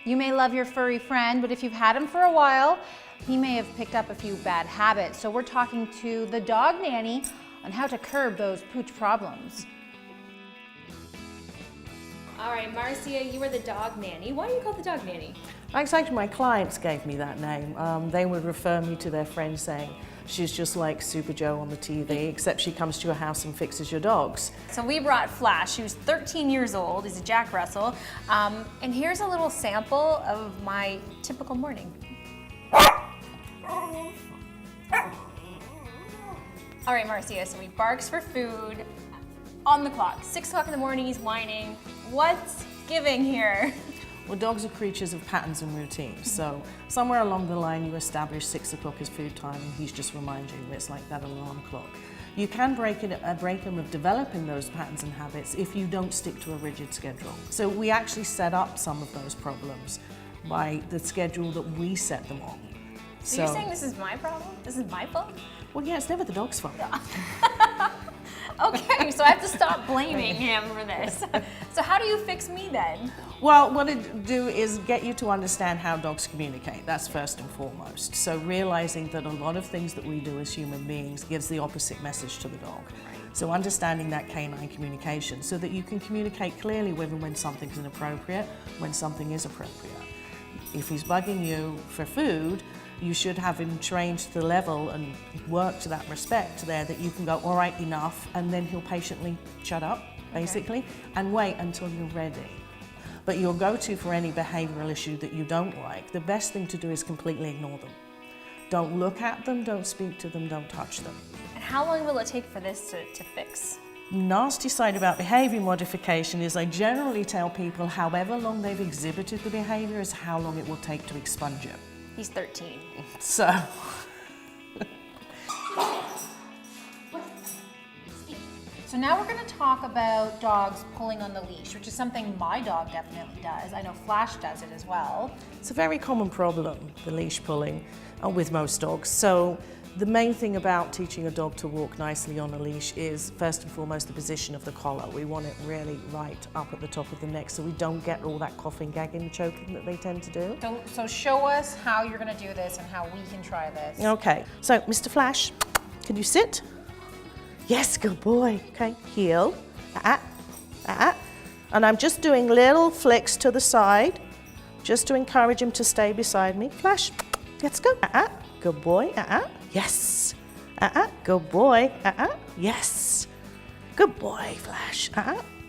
You may love your furry friend, but if you've had him for a while, he may have picked up a few bad habits. So we're talking to the dog nanny on how to curb those pooch problems. All right, Marcia, you are the dog nanny. Why are you called the dog nanny? Actually, my clients gave me that name. They would refer me to their friends saying, she's just like Super Joe on the TV, except she comes to your house and fixes your dogs. So we brought Flash, who's 13 years old. He's a Jack Russell. And here's a little sample of my typical morning. All right, Marcia, so he barks for food on the clock. 6 o'clock in the morning, he's whining. What's giving here? Well, dogs are creatures of patterns and routines. So somewhere along the line, you establish 6 o'clock as food time, and he's just reminding you. It's like that alarm clock. You can break him of developing those patterns and habits if you don't stick to a rigid schedule. So we actually set up some of those problems by the schedule that we set them on. So you're saying this is my problem? This is my fault? Well, yeah, it's never the dog's fault. Okay, so I have to stop blaming him for this. So how do you fix me then? Well, what it do is get you to understand how dogs communicate. That's first and foremost. So realizing that a lot of things that we do as human beings gives the opposite message to the dog. So understanding that canine communication so that you can communicate clearly when something's inappropriate, when something is appropriate. If he's bugging you for food, you should have him trained to the level and work to that respect there that you can go, all right, enough, and then he'll patiently shut up, basically, and wait until you're ready. But your go-to for any behavioral issue that you don't like, the best thing to do is completely ignore them. Don't look at them, don't speak to them, don't touch them. And how long will it take for this to fix? Nasty side about behavior modification is I generally tell people however long they've exhibited the behavior is how long it will take to expunge it. He's 13. So now we're going to talk about dogs pulling on the leash, which is something my dog definitely does. I know Flash does it as well. It's a very common problem, the leash pulling, with most dogs. So the main thing about teaching a dog to walk nicely on a leash is first and foremost the position of the collar. We want it really right up at the top of the neck so we don't get all that coughing, gagging, choking that they tend to do. So show us how you're going to do this and how we can try this. Okay, so Mr. Flash, can you sit? Yes, good boy. Okay, heel. And I'm just doing little flicks to the side just to encourage him to stay beside me. Flash, let's go. Good boy. Yes. Good boy. Yes. Good boy, Flash.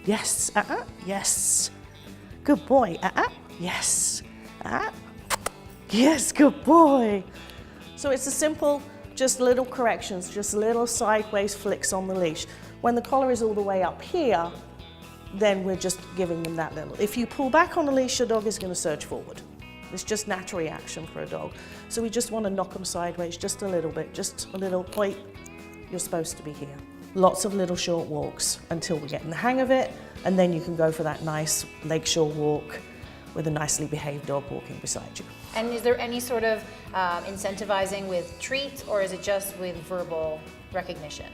Yes. Yes. Good boy. Yes. Yes, good boy. So it's a simple, just little corrections, just little sideways flicks on the leash. When the collar is all the way up here, then we're just giving them that little. If you pull back on the leash, your dog is going to surge forward. It's just natural reaction for a dog. So we just want to knock them sideways just a little bit, just a little point. You're supposed to be here. Lots of little short walks until we get in the hang of it, and then you can go for that nice lakeshore walk with a nicely behaved dog walking beside you. And is there any sort of incentivizing with treats, or is it just with verbal recognition?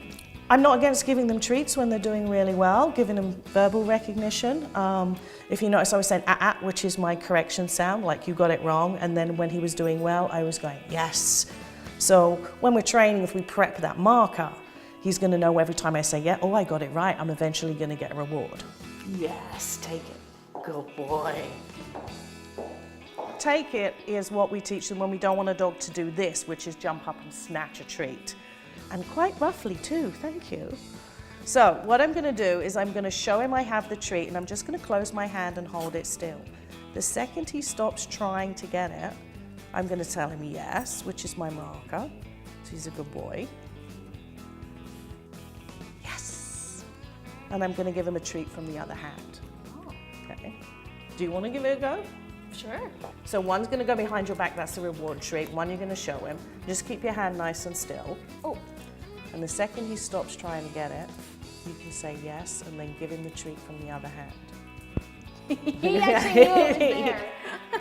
I'm not against giving them treats when they're doing really well, giving them verbal recognition. If you notice, I was saying which is my correction sound, like you got it wrong, and then when he was doing well, I was going, yes. So when we're training, if we prep that marker, he's gonna know every time I say, yeah, oh, I got it right, I'm eventually gonna get a reward. Yes, take it, good boy. Take it is what we teach them when we don't want a dog to do this, which is jump up and snatch a treat. And quite roughly too, thank you. So what I'm gonna do is I'm gonna show him I have the treat, and I'm just gonna close my hand and hold it still. The second he stops trying to get it, I'm gonna tell him yes, which is my marker. So he's a good boy. Yes. And I'm gonna give him a treat from the other hand. Okay. Do you wanna give it a go? Sure. So one's gonna go behind your back, that's the reward treat. One you're gonna show him. Just keep your hand nice and still. Oh. And the second he stops trying to get it, you can say yes and then give him the treat from the other hand. He actually knew it was there.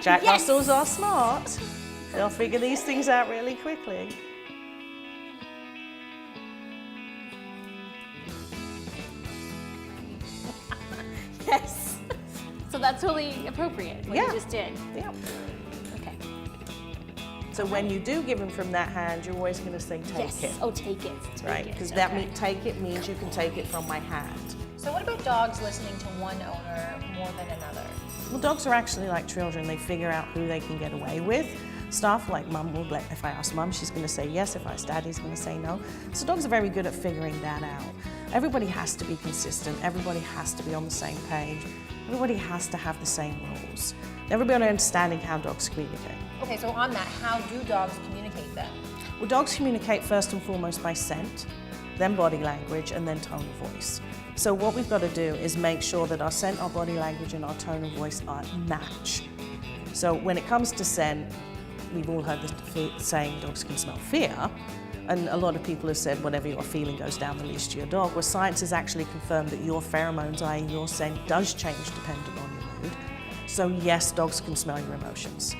Jack Yes. Russells are smart. They'll figure these things out really quickly. Yes. So that's totally appropriate, what you just did. Yeah. Okay. So when you do give them from that hand, you're always going to say take it. Oh, take it. Right, because that take it means you can take it from my hand. So what about dogs listening to one owner more than another? Well, dogs are actually like children. They figure out who they can get away with. Stuff like mum will let, if I ask mum, she's going to say yes. If I ask dad, he's going to say no. So dogs are very good at figuring that out. Everybody has to be consistent. Everybody has to be on the same page. Everybody has to have the same rules. Everybody understanding how dogs communicate. Okay, so on that, how do dogs communicate then? Well, dogs communicate first and foremost by scent, then body language, and then tone of voice. So what we've got to do is make sure that our scent, our body language, and our tone of voice are match. So when it comes to scent, we've all heard the saying dogs can smell fear, and a lot of people have said whatever you're feeling goes down the leash to your dog. Well, science has actually confirmed that your pheromones, i.e. your scent, does change depending on your mood. So yes, dogs can smell your emotions.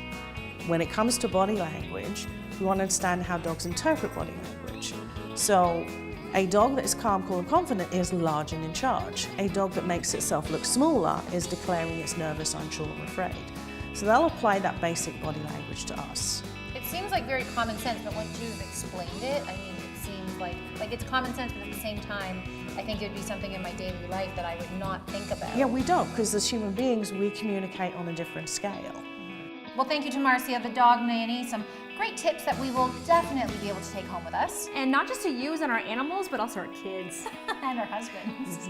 When it comes to body language, we want to understand how dogs interpret body language. So a dog that is calm, cool, and confident is large and in charge. A dog that makes itself look smaller is declaring it's nervous, unsure, or afraid. So they'll apply that basic body language to us. It seems like very common sense, but once you've explained it, I mean, it seems like it's common sense, but at the same time, I think it would be something in my daily life that I would not think about. Yeah, we don't, because as human beings, we communicate on a different scale. Well, thank you to Marcia, the dog nanny. Some great tips that we will definitely be able to take home with us. And not just to use on our animals, but also our kids. And our husbands.